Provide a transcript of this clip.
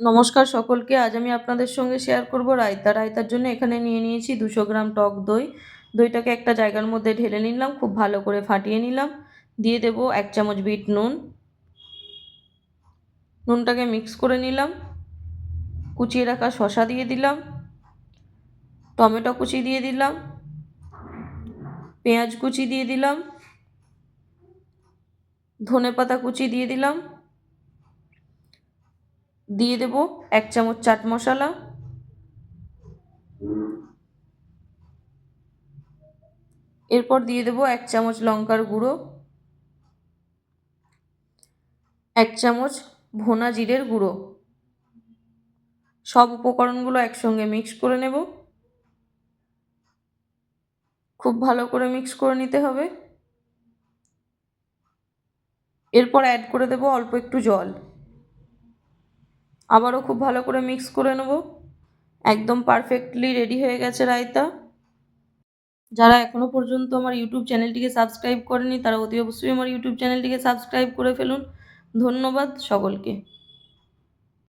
নমস্কার সকলকে। আজ আমি আপনাদের সঙ্গে শেয়ার করব রায়তা। রায়তার জন্য এখানে নিয়ে নিয়েছি 200 গ্রাম টক দই। দইটাকে একটা জায়গার মধ্যে ঢেলে নিলাম, খুব ভালো করে ফাটিয়ে নিলাম। দিয়ে দেব 1 চামচ বিট নুন। নুনটাকে মিক্স করে নিলাম। কুচিয়ে রাখা শসা দিয়ে দিলাম, টমেটো কুচি দিয়ে দিলাম, পেঁয়াজ কুচি দিয়ে দিলাম, ধনেপাতা কুচি দিয়ে দিলাম, দিয়ে দেব 1 চামচ চাট মশলা, এরপর দিয়ে দেব 1 চামচ লঙ্কার গুঁড়ো, 1 চামচ ভোনা জিরের গুঁড়ো। সব উপকরণগুলো একসঙ্গে মিক্স করে নেব। খুব ভালো করে মিক্স করে নিতে হবে। এরপর অ্যাড করে দেব অল্প একটু জল। আবারও খুব ভালো করে মিক্স করে নেব। একদম পারফেক্টলি রেডি হয়ে গেছে রায়তা। যারা এখনো পর্যন্ত আমার ইউটিউব চ্যানেলটিকে সাবস্ক্রাইব করেনি তারা অতি অবশ্যই আমার ইউটিউব চ্যানেলটিকে সাবস্ক্রাইব করে ফেলুন। ধন্যবাদ সকলকে।